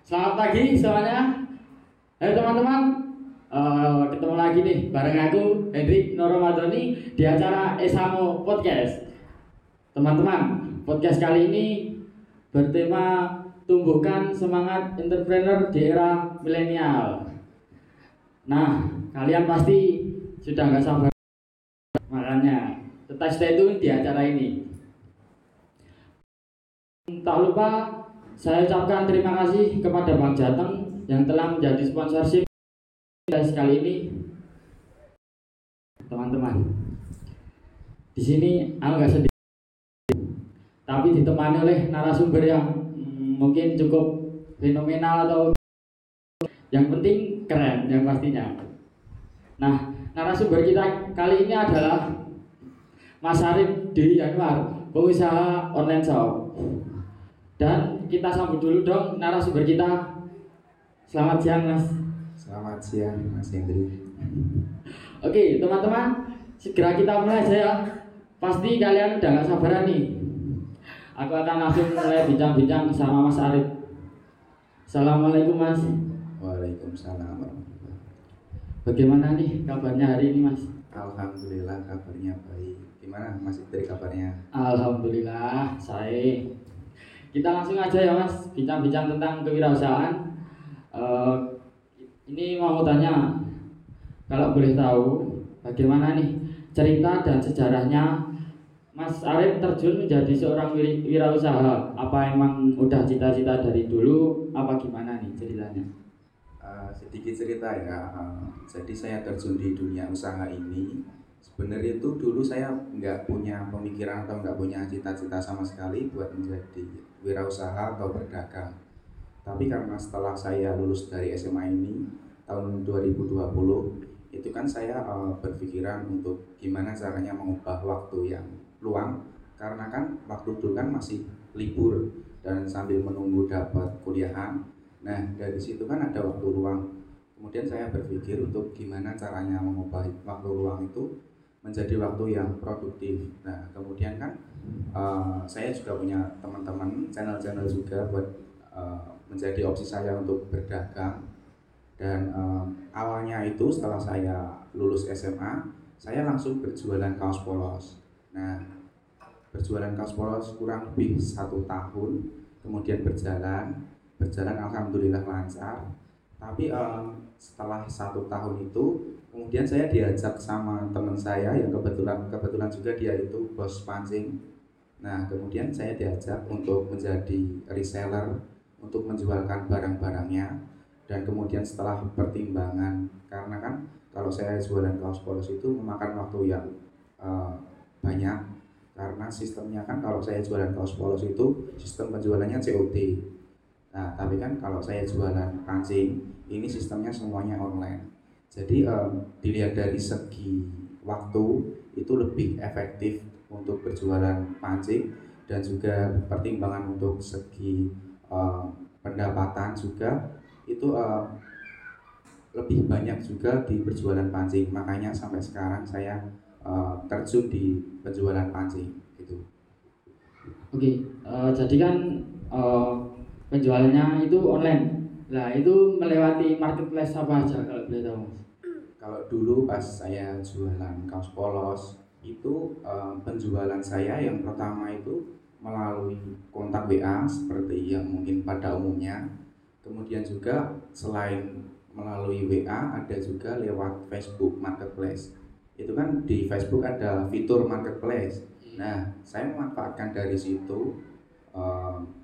Selamat pagi semuanya. Hai teman-teman, ketemu lagi nih bareng aku Hendrik Noromadoni di acara Esamo Podcast. Teman-teman, podcast kali ini bertema tumbuhkan semangat entrepreneur di era milenial. Nah, kalian pasti sudah nggak sabar, makanya tetap stay tune di acara ini. Tak lupa saya ucapkan terima kasih kepada Bang Jateng yang telah menjadi sponsorship kali ini. Teman-teman, di sini aku nggak sedih, tapi ditemani oleh narasumber yang mungkin cukup fenomenal atau yang penting keren yang pastinya. Nah, narasumber kita kali ini adalah Mas Arif Dwi Anwar, pengusaha online shop. Dan kita sambut dulu dong narasumber kita. Selamat siang Mas. Selamat siang Mas Hendri. Oke teman-teman, segera kita mulai aja ya. Pasti kalian udah gak sabaran nih. Aku akan langsung mulai bincang-bincang sama Mas Arif. Assalamualaikum Mas. Waalaikumsalam. Bagaimana nih kabarnya hari ini Mas? Alhamdulillah kabarnya baik. Gimana Mas Hendri kabarnya? Alhamdulillah saya. Kita langsung aja ya Mas, bincang-bincang tentang kewirausahaan. Ini mau tanya, kalau boleh tahu bagaimana nih cerita dan sejarahnya Mas Arif terjun menjadi seorang wirausaha? Apa emang udah cita-cita dari dulu? Apa gimana nih ceritanya? Sedikit cerita ya. Jadi saya terjun di dunia usaha ini. Sebenarnya itu dulu saya nggak punya pemikiran atau nggak punya cita-cita sama sekali buat menjadi wirausaha atau berdagang. Tapi karena setelah saya lulus dari SMA ini tahun 2020, itu kan saya berpikiran untuk gimana caranya mengubah waktu yang luang, karena kan waktu itu kan masih libur dan sambil menunggu dapat kuliahan. Nah dari situ kan ada waktu luang. Kemudian saya berpikir untuk gimana caranya mengubah waktu luang itu menjadi waktu yang produktif. Nah kemudian kan saya juga punya teman-teman channel-channel juga buat menjadi opsi saya untuk berdagang. Dan awalnya itu setelah saya lulus SMA, saya langsung berjualan kaos polos. Nah, berjualan kaos polos kurang lebih 1 tahun, kemudian berjalan alhamdulillah lancar. Tapi setelah 1 tahun itu, kemudian saya diajak sama teman saya yang kebetulan juga dia itu bos pancing. Nah, kemudian saya diajak untuk menjadi reseller, untuk menjualkan barang-barangnya. Dan kemudian setelah pertimbangan, karena kan kalau saya jualan kaos polos itu memakan waktu yang banyak, karena sistemnya kan kalau saya jualan kaos polos itu sistem penjualannya COD. Nah tapi kan kalau saya jualan pancing ini sistemnya semuanya online. Jadi dilihat dari segi waktu itu lebih efektif untuk berjualan pancing, dan juga pertimbangan untuk segi pendapatan juga itu lebih banyak juga di berjualan pancing. Makanya sampai sekarang saya terjun di penjualan pancing gitu. Oke, jadi kan penjualannya itu online. Nah itu melewati marketplace apa aja kalau boleh tahu? Kalau dulu pas saya jualan kaos polos itu penjualan saya yang pertama itu melalui kontak WA seperti yang mungkin pada umumnya. Kemudian juga selain melalui WA ada juga lewat Facebook Marketplace. Itu kan di Facebook ada fitur Marketplace. Nah, saya memanfaatkan dari situ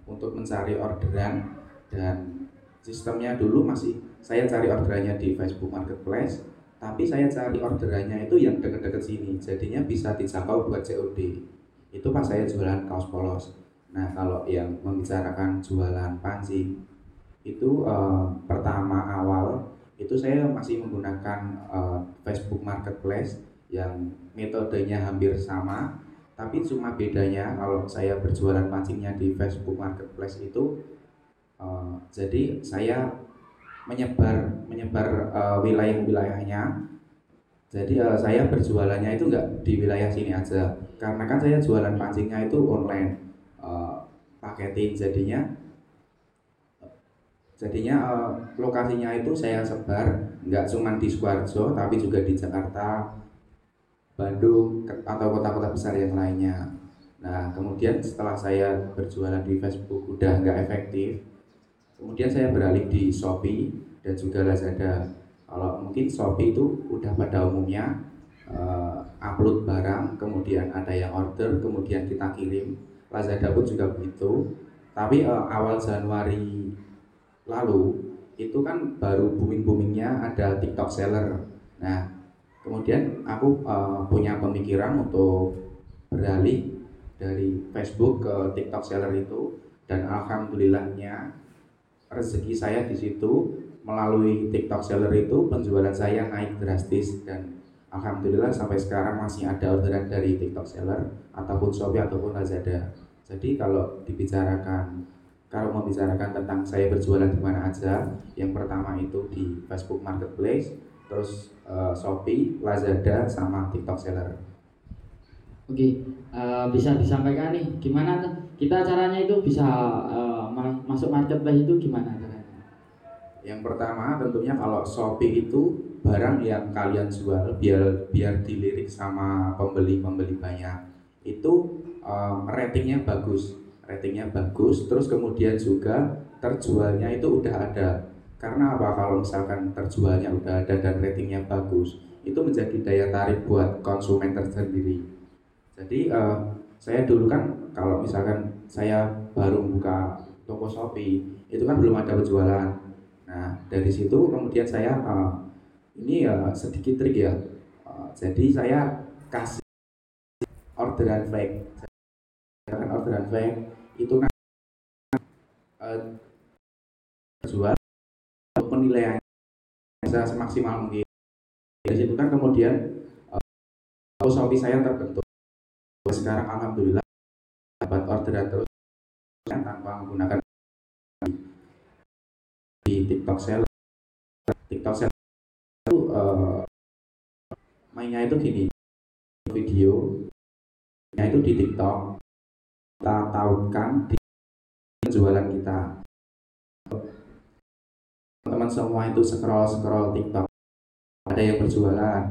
untuk mencari orderan, dan sistemnya dulu masih saya cari orderannya di Facebook Marketplace, tapi saya cari orderannya itu yang dekat-dekat sini, jadinya bisa dijangkau buat COD. Itu pas saya jualan kaos polos. Nah, kalau yang membicarakan jualan pancing itu pertama awal itu saya masih menggunakan Facebook Marketplace yang metodenya hampir sama, tapi cuma bedanya kalau saya berjualan pancingnya di Facebook Marketplace itu jadi saya menyebar wilayah-wilayahnya. Jadi saya berjualannya itu nggak di wilayah sini aja, karena kan saya jualan pancingnya itu online, paketing, Jadinya lokasinya itu saya sebar nggak cuma di Sukoharjo tapi juga di Jakarta, Bandung atau kota-kota besar yang lainnya. Nah kemudian setelah saya berjualan di Facebook udah nggak efektif, kemudian saya beralih di Shopee dan juga Lazada. Kalau mungkin Shopee itu udah pada umumnya upload barang, kemudian ada yang order, kemudian kita kirim. Lazada pun juga begitu. Tapi awal Januari lalu itu kan baru boomingnya ada TikTok Seller. Nah, kemudian aku punya pemikiran untuk beralih dari Facebook ke TikTok Seller itu, dan alhamdulillahnya rezeki saya di situ melalui TikTok Seller itu penjualan saya naik drastis, dan alhamdulillah sampai sekarang masih ada orderan dari TikTok Seller ataupun Shopee ataupun Lazada. Jadi kalau membicarakan tentang saya berjualan di mana aja, yang pertama itu di Facebook Marketplace, terus Shopee, Lazada, sama TikTok Seller. Oke, bisa disampaikan nih gimana kita caranya itu bisa masuk marketplace itu gimana caranya? Yang pertama tentunya kalau Shopee itu barang yang kalian jual biar dilirik sama pembeli banyak, itu ratingnya bagus, terus kemudian juga terjualnya itu udah ada. Karena apa? Kalau misalkan terjualnya udah ada dan ratingnya bagus, itu menjadi daya tarik buat konsumen tersendiri. Jadi saya dulu kan kalau misalkan saya baru buka toko Shopee, itu kan belum ada penjualan. Nah dari situ kemudian saya ini sedikit trik ya. Jadi saya kasih orderan fake. Orderan fake itu kan jual penilaian bisa semaksimal mungkin. Dari situ kan kemudian Shopee saya terbentuk. Sekarang alhamdulillah dapat orderan terus tanpa menggunakan di TikTok Seller. TikTok Seller itu mainnya itu gini, videonya itu di TikTok, kita tautkan di penjualan kita. Teman-teman semua itu scroll TikTok, ada yang berjualan.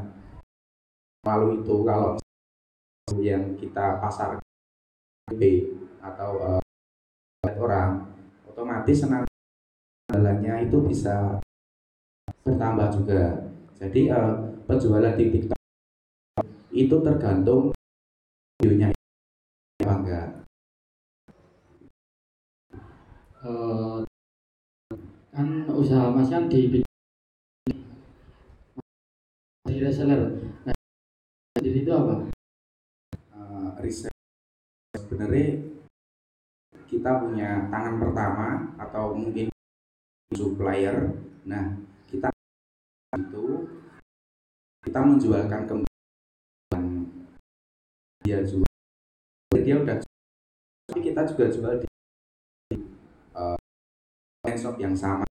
Lalu itu kalau yang kita pasar atau orang, otomatis penjualannya itu bisa bertambah juga. Jadi penjualan di TikTok itu tergantung videonya apa enggak. Kan usaha Mas kan di reseller. Nah, jadi itu apa? Riset sebenarnya kita punya tangan pertama atau mungkin supplier. Nah kita menjualkan kembali dia jual, dia udah, tapi kita juga jual di shop yang sama,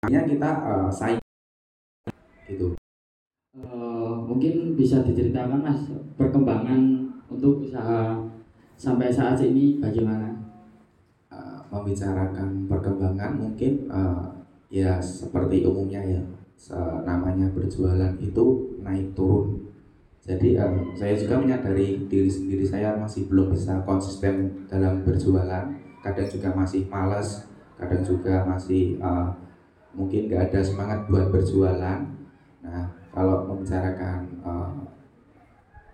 hanya kita saing gitu. Mungkin bisa diceritakan Mas perkembangan untuk usaha sampai saat ini bagaimana? Membicarakan perkembangan mungkin ya seperti umumnya ya, namanya berjualan itu naik turun. Jadi saya juga menyadari diri sendiri saya masih belum bisa konsisten dalam berjualan. Kadang juga masih malas, kadang juga masih mungkin nggak ada semangat buat berjualan. Nah kalau membicarakan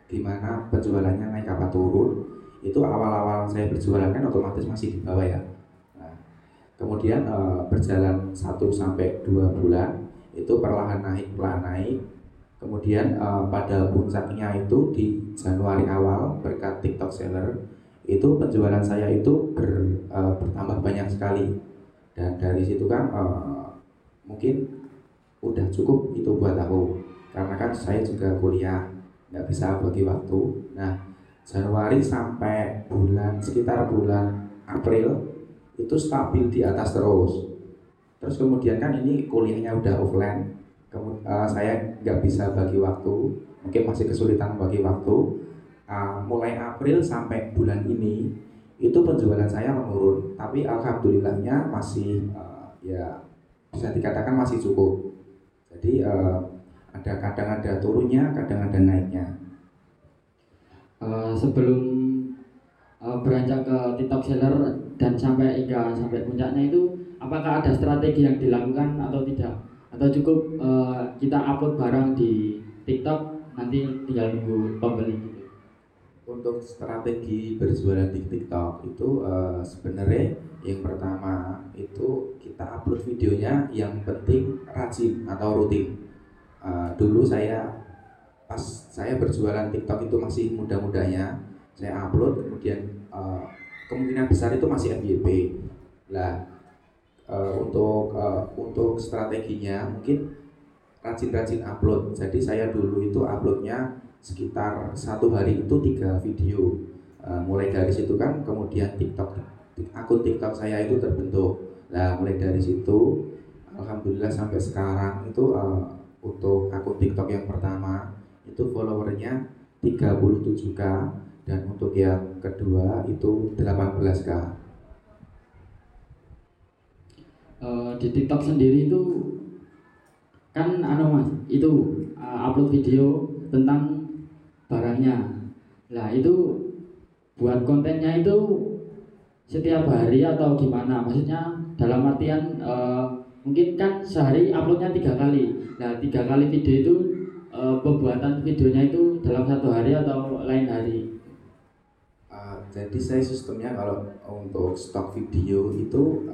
gimana penjualannya naik apa turun, itu awal-awal saya berjualan kan otomatis masih di bawah ya. Kemudian berjalan 1-2 bulan itu perlahan naik. Kemudian pada puncaknya itu di Januari awal berkat TikTok Seller itu penjualan saya itu bertambah banyak sekali, dan dari situ kan mungkin udah cukup itu buat aku, karena kan saya juga kuliah nggak bisa bagi waktu. Nah Januari sampai sekitar bulan April itu stabil di atas terus. Kemudian kan ini kuliahnya udah offline, saya nggak bisa bagi waktu, mungkin masih kesulitan bagi waktu. Mulai April sampai bulan ini itu penjualan saya menurun, tapi alhamdulillahnya masih ya bisa dikatakan masih cukup. Jadi kadang ada turunnya, kadang ada naiknya. Sebelum beranjak ke TikTok seller dan sampai puncaknya itu, apakah ada strategi yang dilakukan atau tidak? Atau cukup kita upload barang di TikTok, nanti tinggal nunggu pembeli gitu? Untuk strategi berjualan di TikTok itu sebenarnya yang pertama itu kita upload videonya, yang penting rajin atau rutin. Dulu pas saya berjualan TikTok itu masih muda-mudanya, saya upload, kemudian kemungkinan besar itu masih FYP. Lah untuk strateginya mungkin rajin-rajin upload. Jadi saya dulu itu uploadnya sekitar 1 hari itu 3 video. Mulai dari situ kan kemudian akun TikTok saya itu terbentuk. Nah mulai dari situ alhamdulillah sampai sekarang itu untuk akun TikTok yang pertama itu followernya 37k, dan untuk yang kedua itu 18k. Di TikTok sendiri itu kan mas, itu upload video tentang barangnya. Nah itu buat kontennya itu setiap hari atau gimana? Maksudnya dalam artian mungkin kan sehari uploadnya 3 kali. Nah 3 kali video itu pembuatan videonya itu dalam 1 hari atau lain hari? Jadi saya sistemnya kalau untuk stok video itu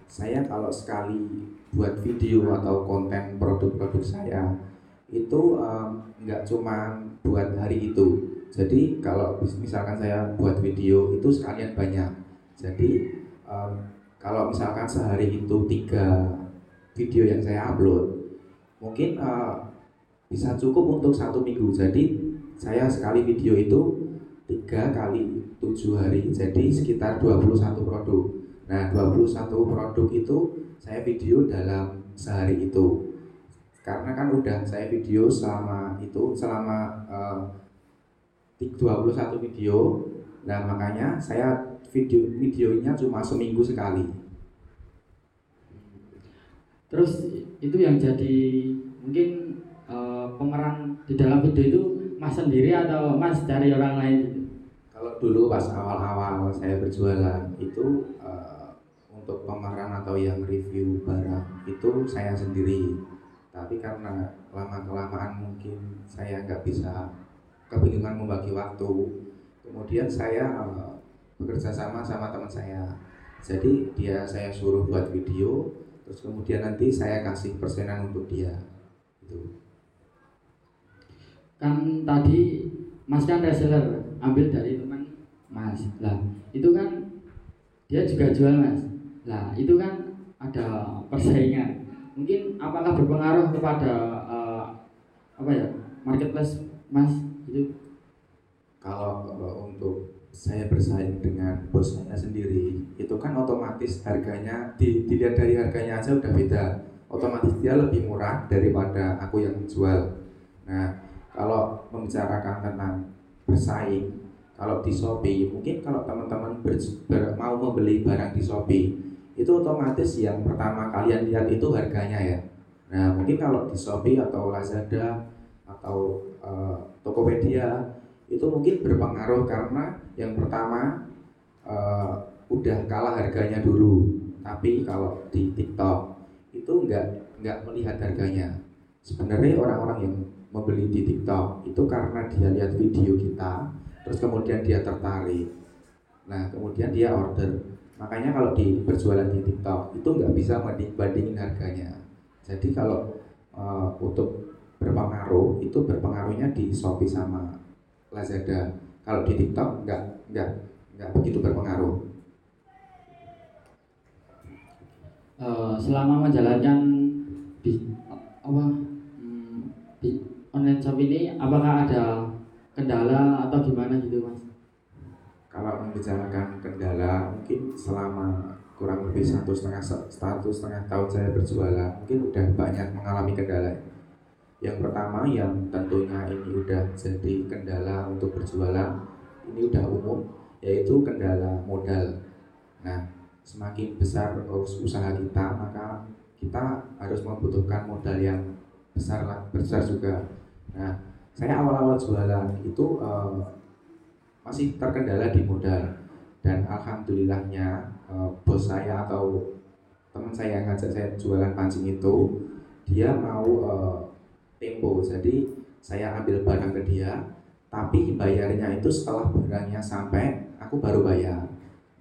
saya kalau sekali buat video atau konten produk-produk saya itu nggak cuma buat hari itu. Jadi kalau misalkan saya buat video itu sekalian banyak. Jadi kalau misalkan sehari itu 3 video yang saya upload, mungkin bisa cukup untuk 1 minggu. Jadi saya sekali video itu 3 kali 7 hari, jadi sekitar 21 produk. Nah 21 produk itu saya video dalam sehari itu. Karena kan udah saya video selama 21 video. Nah makanya saya videonya cuma seminggu sekali. Terus itu yang jadi mungkin pemeran di dalam video itu mas sendiri atau mas cari orang lain gitu? Kalau dulu pas awal-awal saya berjualan itu untuk pemeran atau yang review barang itu saya sendiri. Tapi karena lama-kelamaan mungkin saya nggak bisa, kebingungan membagi waktu, kemudian saya bekerja sama teman saya. Jadi saya suruh buat video, terus kemudian nanti saya kasih persenan untuk dia. Gitu. Kan tadi mas kan reseller, ambil dari teman mas. Lah itu kan dia juga jual mas. Lah itu kan ada persaingan. Mungkin apakah berpengaruh kepada marketplace mas itu? Kalau untuk saya bersaing dengan bos saya sendiri, itu kan otomatis harganya dilihat dari harganya aja udah beda. Otomatis dia lebih murah daripada aku yang jual. Nah, kalau membicarakan tentang bersaing, kalau di Shopee, mungkin kalau teman-teman mau membeli barang di Shopee, itu otomatis yang pertama kalian lihat itu harganya ya. Nah, mungkin kalau di Shopee atau Lazada atau Tokopedia itu mungkin berpengaruh karena yang pertama udah kalah harganya dulu. Tapi kalau di TikTok itu nggak melihat harganya. Sebenarnya orang-orang yang membeli di TikTok itu karena dia lihat video kita, terus kemudian dia tertarik. Nah kemudian dia order. Makanya kalau berjualan di TikTok itu nggak bisa bandingin harganya. Jadi kalau untuk berpengaruh itu berpengaruhnya di Shopee sama Lazada. Kalau di TikTok nggak begitu berpengaruh. Selama menjalankan di online shop ini, apakah ada kendala atau gimana gitu mas? Kalau membicarakan kendala, mungkin selama kurang lebih 1,5 tahun saya berjualan, mungkin udah banyak mengalami kendala. Yang pertama yang tentunya ini udah jadi kendala untuk berjualan, ini udah umum, yaitu kendala modal. Nah, semakin besar usaha kita, maka kita harus membutuhkan modal yang besar juga. Nah, saya awal-awal jualan itu masih terkendala di modal, dan alhamdulillahnya bos saya atau teman saya yang ngajak saya jualan pancing itu, dia mau tempo, jadi saya ambil barang ke dia, tapi bayarnya itu setelah barangnya sampai aku baru bayar.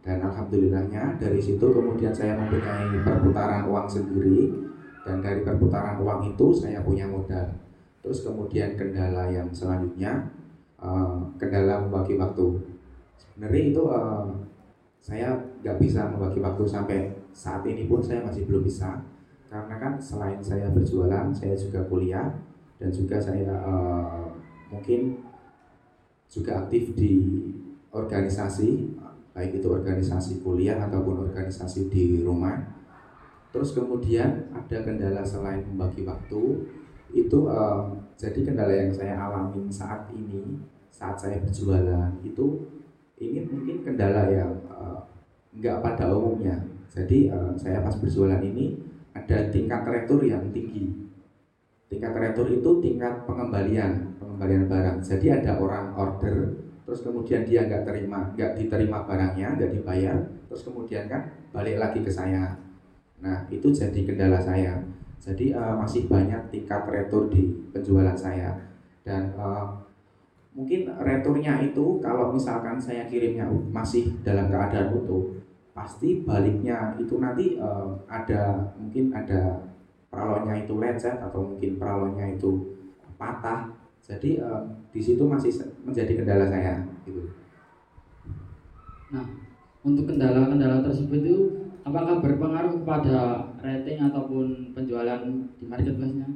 Dan alhamdulillahnya dari situ kemudian saya mempunyai perputaran uang sendiri, dan dari perputaran uang itu saya punya modal. Terus kemudian kendala yang selanjutnya, kendala membagi waktu. Sebenarnya itu saya nggak bisa membagi waktu sampai saat ini pun, saya masih belum bisa, karena kan selain saya berjualan, saya juga kuliah, dan juga saya mungkin juga aktif di organisasi, baik itu organisasi kuliah ataupun organisasi di rumah. Terus kemudian ada kendala selain membagi waktu itu, jadi kendala yang saya alami saat ini saat saya berjualan itu, ini mungkin kendala yang nggak pada umumnya. Jadi saya pas berjualan ini ada tingkat retur yang tinggi. Tingkat retur itu tingkat pengembalian barang. Jadi ada orang order, terus kemudian dia nggak diterima barangnya, nggak dibayar, terus kemudian kan balik lagi ke saya. Nah, itu jadi kendala saya. Jadi masih banyak tingkat retur di penjualan saya, dan mungkin returnya itu kalau misalkan saya kirimnya masih dalam keadaan utuh, pasti baliknya itu nanti mungkin ada peralonnya itu lecet, atau mungkin peralonnya itu patah. Jadi di situ masih menjadi kendala saya gitu. Nah, untuk kendala-kendala tersebut itu apakah berpengaruh kepada rating ataupun penjualan di marketplace-nya?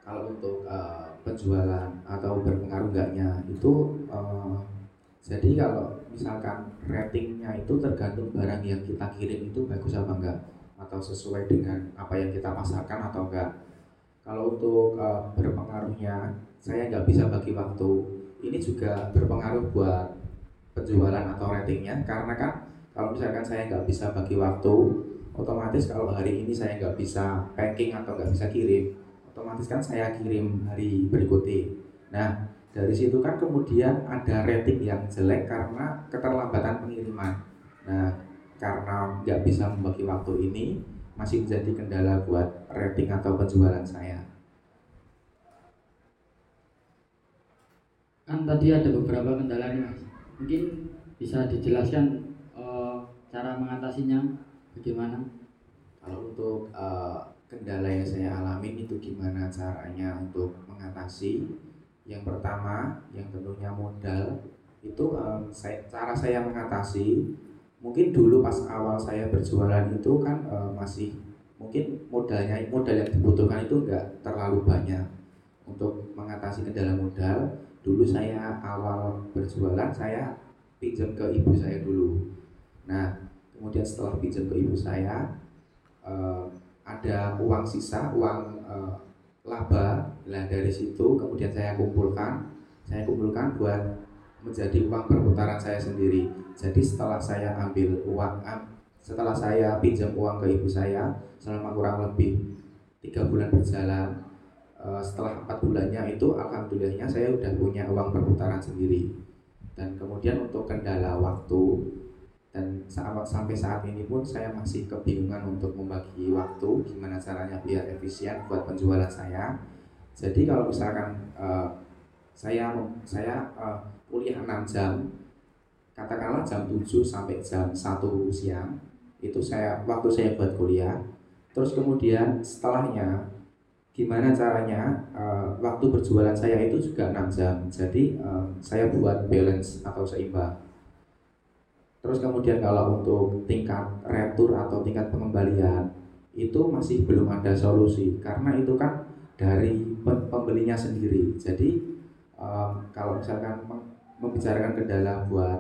Kalau untuk penjualan atau berpengaruh enggaknya itu, jadi kalau misalkan ratingnya itu tergantung barang yang kita kirim itu bagus apa enggak, atau sesuai dengan apa yang kita pasarkan atau enggak. Kalau untuk berpengaruhnya, saya nggak bisa bagi waktu. Ini juga berpengaruh buat penjualan atau ratingnya, karena kan kalau misalkan saya nggak bisa bagi waktu, otomatis kalau hari ini saya nggak bisa packing atau nggak bisa kirim, otomatis kan saya kirim hari berikutnya. Nah, dari situ kan kemudian ada rating yang jelek karena keterlambatan pengiriman. Nah, karena nggak bisa membagi waktu ini, masih menjadi kendala buat rating atau penjualan saya. Kan tadi ada beberapa kendala nih Mas, mungkin bisa dijelaskan cara mengatasinya bagaimana? Kalau untuk kendala yang saya alami itu gimana caranya untuk mengatasi? Yang pertama, yang tentunya modal itu, cara saya mengatasi, mungkin dulu pas awal saya berjualan itu kan masih mungkin modal yang dibutuhkan itu enggak terlalu banyak. Untuk mengatasi kendala modal, dulu saya awal berjualan saya pinjam ke ibu saya dulu. Nah, kemudian setelah pinjam ke ibu saya, ada uang sisa, uang laba. Nah, dari situ kemudian saya kumpulkan buat menjadi uang perputaran saya sendiri. Jadi setelah saya setelah saya pinjam uang ke ibu saya selama kurang lebih 3 bulan berjalan, setelah 4 bulannya itu alhamdulillahnya saya udah punya uang perputaran sendiri. Dan kemudian untuk kendala waktu, dan sampai saat ini pun saya masih kebingungan untuk membagi waktu, gimana caranya biar efisien buat penjualan saya. Jadi kalau misalkan saya kuliah 6 jam, katakanlah jam 7 sampai jam 1 siang, itu waktu saya buat kuliah. Terus kemudian setelahnya gimana caranya waktu berjualan saya itu juga 6 jam. Jadi saya buat balance atau seimbang. Terus kemudian kalau untuk tingkat retur atau tingkat pengembalian itu masih belum ada solusi, karena itu kan dari pembelinya sendiri. Jadi kalau misalkan membicarakan kendala buat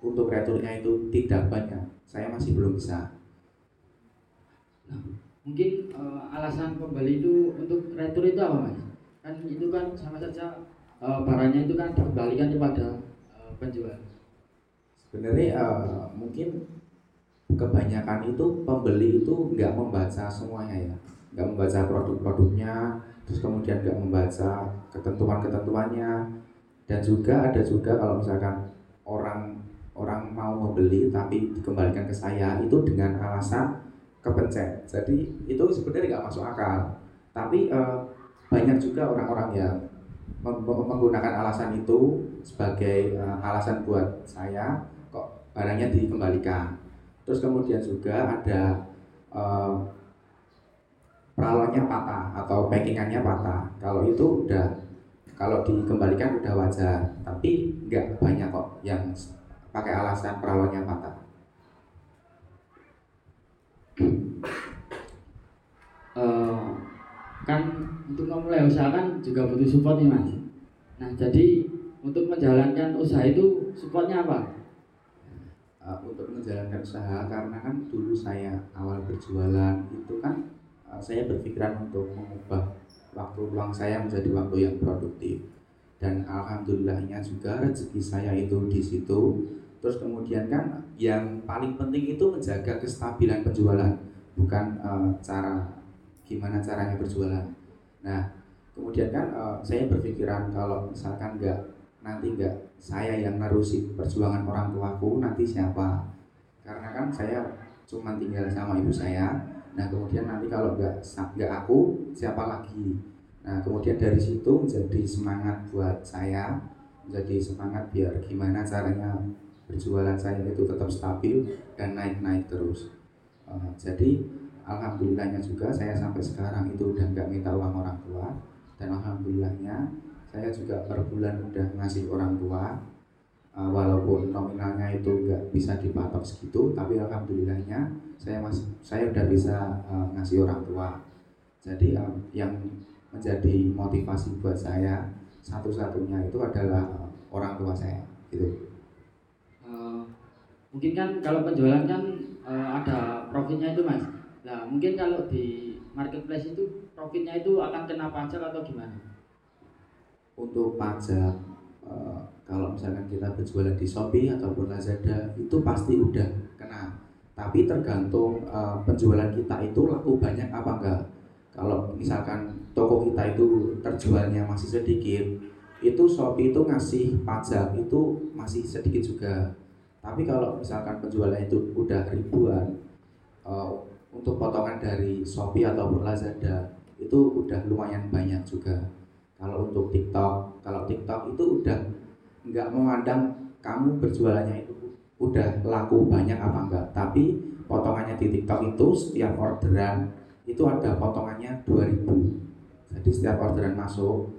untuk returnya itu tidak banyak, saya masih belum bisa. Nah, mungkin alasan pembeli itu untuk retur itu apa Mas? Kan itu kan sama saja barangnya itu kan dikembalikan kepada penjual. Sebenarnya mungkin kebanyakan itu pembeli itu nggak membaca semuanya ya, nggak membaca produk-produknya, terus kemudian nggak membaca ketentuan-ketentuannya. Dan juga ada juga kalau misalkan orang orang mau membeli tapi dikembalikan ke saya itu dengan alasan kepencet. Jadi itu sebenarnya nggak masuk akal. Tapi banyak juga orang-orang yang menggunakan alasan itu sebagai alasan buat saya kok barangnya dikembalikan. Terus kemudian juga ada eh, peralonnya patah atau packingannya patah. Kalau itu udah, kalau dikembalikan udah wajar. Tapi nggak banyak kok yang pakai alasan peralonnya patah. Eh, kan untuk memulai usaha kan juga butuh support nih Mas. Nah jadi untuk menjalankan usaha itu supportnya apa? Untuk menjalankan usaha, karena kan dulu saya awal berjualan itu kan saya berpikiran untuk mengubah waktu luang saya menjadi waktu yang produktif, dan alhamdulillahnya juga rezeki saya itu di situ. Terus kemudian kan yang paling penting itu menjaga kestabilan penjualan, bukan gimana caranya berjualan. Nah, kemudian kan saya berpikiran kalau misalkan nanti saya yang nerusin perjuangan orang tuaku, nanti siapa? Karena kan saya cuma tinggal sama ibu saya. Nah, kemudian nanti kalau nggak aku, siapa lagi? Nah, kemudian dari situ menjadi semangat buat saya, menjadi semangat biar gimana caranya berjualan saya itu tetap stabil dan naik-naik terus. Jadi alhamdulillahnya juga saya sampai sekarang itu udah nggak minta uang orang tua, dan alhamdulillahnya saya juga per bulan udah ngasih orang tua, walaupun nominalnya itu nggak bisa dipatok segitu, tapi alhamdulillahnya saya udah bisa ngasih orang tua. Jadi yang menjadi motivasi buat saya satu-satunya itu adalah orang tua saya gitu. Eh, Mungkin kan kalau penjualan kan ada profitnya itu Mas. Nah mungkin kalau di marketplace itu profitnya itu akan kena pajak atau gimana? Untuk pajak, kalau misalkan kita berjualan di Shopee ataupun Lazada itu pasti udah kena. Tapi tergantung penjualan kita itu laku banyak apa enggak. Kalau misalkan toko kita itu terjualnya masih sedikit, itu Shopee itu ngasih pajak itu masih sedikit juga. Tapi kalau misalkan penjualannya itu udah ribuan, eh, untuk potongan dari Shopee ataupun Lazada itu udah lumayan banyak juga. Kalau TikTok itu udah nggak memandang kamu berjualannya itu udah laku banyak apa enggak, tapi potongannya di TikTok itu setiap orderan itu ada potongannya 2.000. Jadi setiap orderan masuk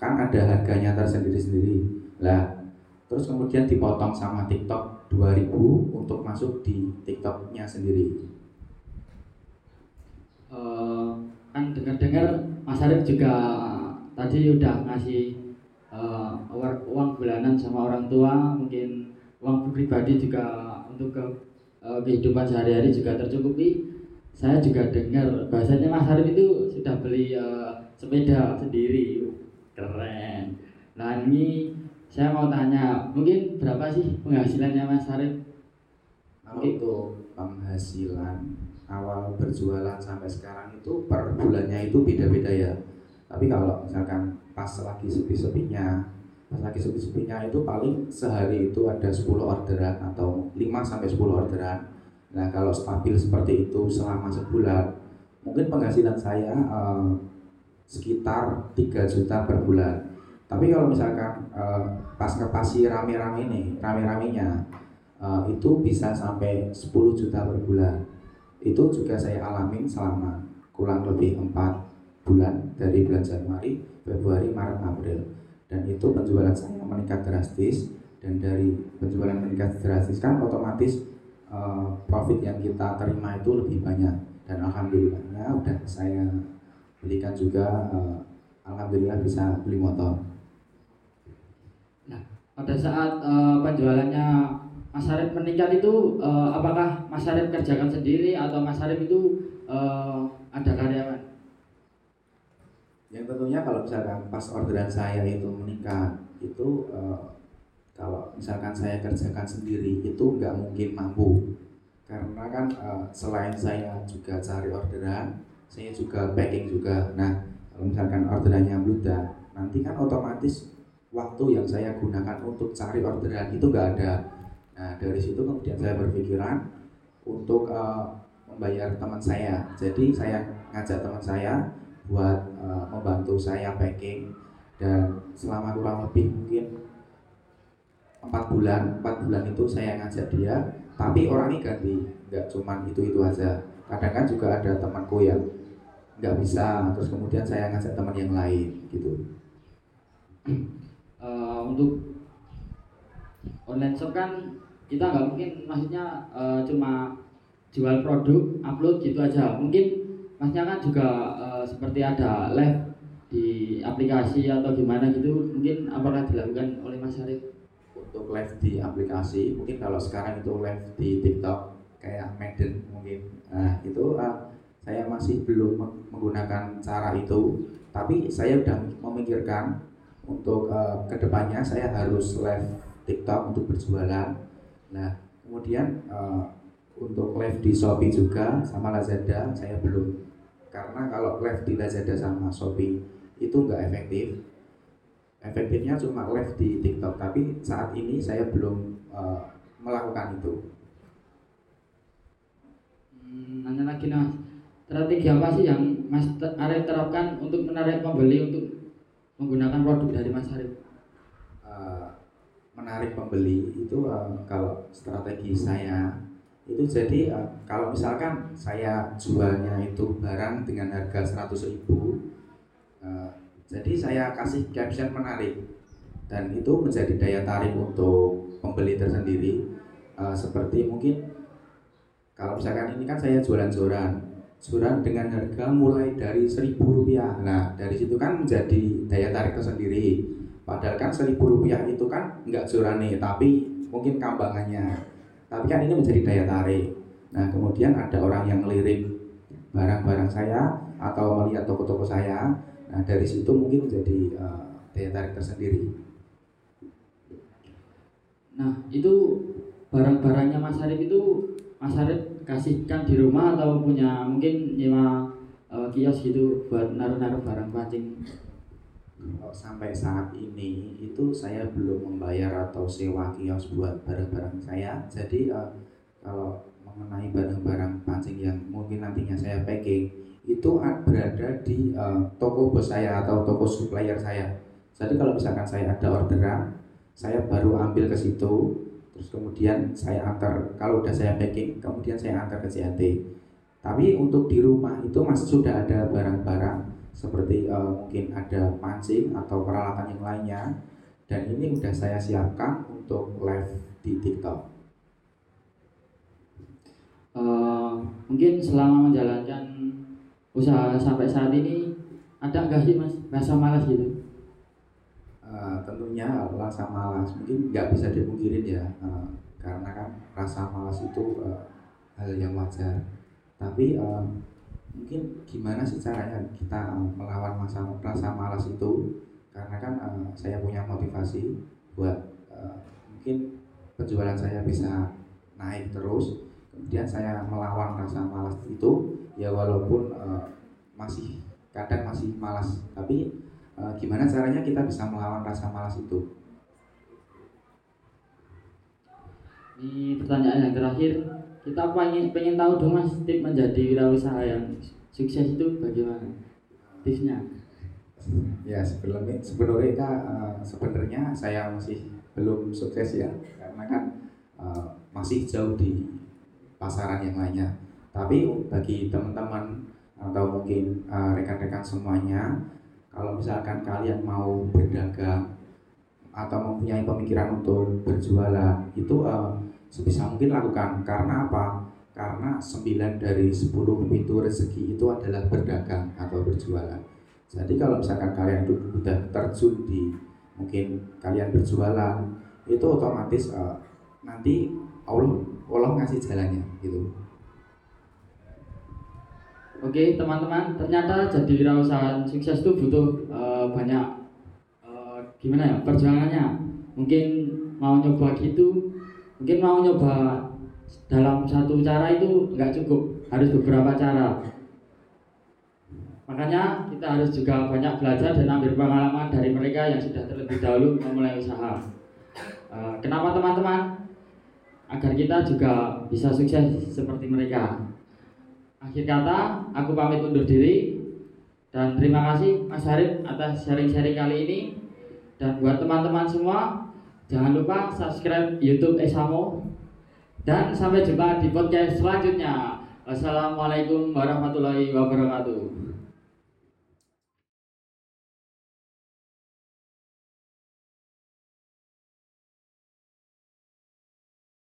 kan ada harganya tersendiri-sendiri lah, terus kemudian dipotong sama TikTok 2.000 untuk masuk di TikToknya sendiri. Eh, Kan dengar-dengar Mas Arif juga tadi udah ngasih uang bulanan sama orang tua, mungkin uang pribadi juga untuk kehidupan sehari-hari juga tercukupi. Saya juga dengar bahasanya Mas Arif itu sudah beli sepeda sendiri, keren. Nah ini saya mau tanya, mungkin berapa sih penghasilannya Mas Arif? Kalau untuk penghasilan awal berjualan sampai sekarang itu per bulannya itu beda-beda ya. Tapi kalau misalkan pas lagi sepi-sepinya itu paling sehari itu ada 10 orderan atau 5 sampai 10 orderan. Nah, kalau stabil seperti itu selama sebulan, mungkin penghasilan saya sekitar 3 juta per bulan. Tapi kalau misalkan pas ngepasi rame-ramenya itu bisa sampai 10 juta per bulan. Itu juga saya alamin selama kurang lebih 4 bulan, dari bulan Januari, Februari, Maret, April. Dan itu penjualan saya meningkat drastis, dan dari penjualan meningkat drastis kan otomatis profit yang kita terima itu lebih banyak, dan alhamdulillahnya udah saya belikan juga, alhamdulillah bisa beli motor. Nah, pada saat penjualannya Mas Arif meningkat itu, apakah Mas Arif kerjakan sendiri atau Mas Arif itu ada karyawan? Yang tentunya kalau misalkan pas orderan saya itu meningkat, itu kalau misalkan saya kerjakan sendiri itu nggak mungkin mampu. karena kan selain saya juga cari orderan, saya juga packing juga. Nah, kalau misalkan orderannya bludak, nanti kan otomatis waktu yang saya gunakan untuk cari orderan itu nggak ada. Nah, dari situ kemudian saya berpikiran untuk membayar teman saya. Jadi saya ngajak teman saya buat membantu saya packing, dan selama kurang lebih mungkin 4 bulan itu saya ngajak dia, tapi orangnya ganti, nggak cuman itu aja. Kadang kan juga ada temanku yang nggak bisa, terus kemudian saya ngajak teman yang lain gitu. Untuk online shop kan kita nggak mungkin, maksudnya cuma jual produk, upload gitu aja. Mungkin masnya kan juga seperti ada live di aplikasi atau gimana gitu, mungkin apakah dilakukan oleh Mas Arif? Untuk live di aplikasi, mungkin kalau sekarang itu live di TikTok kayak Madden mungkin, nah itu saya masih belum menggunakan cara itu, tapi saya udah memikirkan untuk kedepannya saya harus live TikTok untuk berjualan. Nah, kemudian untuk live di Shopee juga sama Lazada saya belum, karena kalau live di Lazada sama Shopee itu nggak efektif. Efektifnya cuma live di TikTok, tapi saat ini saya belum melakukan itu. Nanya lagi Mas, strategi apa sih yang Mas Arif terapkan untuk menarik pembeli untuk menggunakan produk dari Mas Arif? Menarik pembeli itu kalau strategi saya itu, jadi kalau misalkan saya jualnya itu barang dengan harga 100.000, jadi saya kasih caption menarik, dan itu menjadi daya tarik untuk pembeli tersendiri. Seperti mungkin kalau misalkan ini kan saya jualan joran dengan harga mulai dari Rp1.000. Nah, dari situ kan menjadi daya tarik tersendiri. Padahal kan Rp1.000 itu kan nggak jorane, tapi mungkin kambangannya. Tapi kan ini menjadi daya tarik. Nah, kemudian ada orang yang ngelirik barang-barang saya atau melihat toko-toko saya. Nah, dari situ mungkin menjadi daya tarik tersendiri. Nah, itu barang-barangnya Mas Arif itu Mas Arif kasihkan di rumah atau punya mungkin nyewa kios gitu buat naruh-naruh barang pancing? Sampai saat ini itu saya belum membayar atau sewa kios buat barang-barang saya. Jadi kalau mengenai barang-barang pancing yang mungkin nantinya saya packing, itu berada di toko bos saya atau toko supplier saya. Jadi kalau misalkan saya ada orderan, saya baru ambil ke situ, terus kemudian saya antar. Kalau udah saya packing, kemudian saya antar ke CNT. Tapi untuk di rumah itu masih sudah ada barang-barang seperti mungkin ada pancing atau peralatan yang lainnya, dan ini udah saya siapkan untuk live di TikTok. Mungkin selama menjalankan usaha sampai saat ini ada nggak sih Mas rasa malas gitu? Tentunya rasa malas mungkin nggak bisa dipungkirin ya, karena kan rasa malas itu hal yang wajar. Tapi mungkin gimana sih caranya kita melawan rasa malas itu? Karena kan saya punya motivasi buat mungkin penjualan saya bisa naik terus. Kemudian saya melawan rasa malas itu, ya walaupun kadang masih malas, tapi gimana caranya kita bisa melawan rasa malas itu? Di pertanyaan yang terakhir, kita pengen tahu dong Mas, tip menjadi wirausaha yang sukses itu bagaimana? Tipsnya? Ya sebenarnya sebenarnya saya masih belum sukses ya, karena kan masih jauh di pasaran yang lainnya. Tapi bagi teman-teman atau mungkin rekan-rekan semuanya, kalau misalkan kalian mau berdagang atau mempunyai pemikiran untuk berjualan, itu sebisa mungkin lakukan. Karena apa? Karena 9 dari 10 pintu rezeki itu adalah berdagang atau berjualan. Jadi kalau misalkan kalian sudah terjun di mungkin kalian berjualan, itu otomatis nanti Allah ngasih jalannya gitu. Oke teman-teman, ternyata jadi wirausaha sukses itu butuh banyak gimana ya perjuangannya. Mungkin mau nyoba gitu, mungkin mau nyoba dalam satu cara itu nggak cukup, harus beberapa cara. Makanya kita harus juga banyak belajar dan ambil pengalaman dari mereka yang sudah terlebih dahulu memulai usaha. Kenapa teman-teman? Agar kita juga bisa sukses seperti mereka. Akhir kata, aku pamit undur diri dan terima kasih Mas Harif atas sharing-sharing kali ini. Dan buat teman-teman semua, jangan lupa subscribe YouTube Esamo dan sampai jumpa di podcast selanjutnya. Wassalamualaikum warahmatullahi wabarakatuh.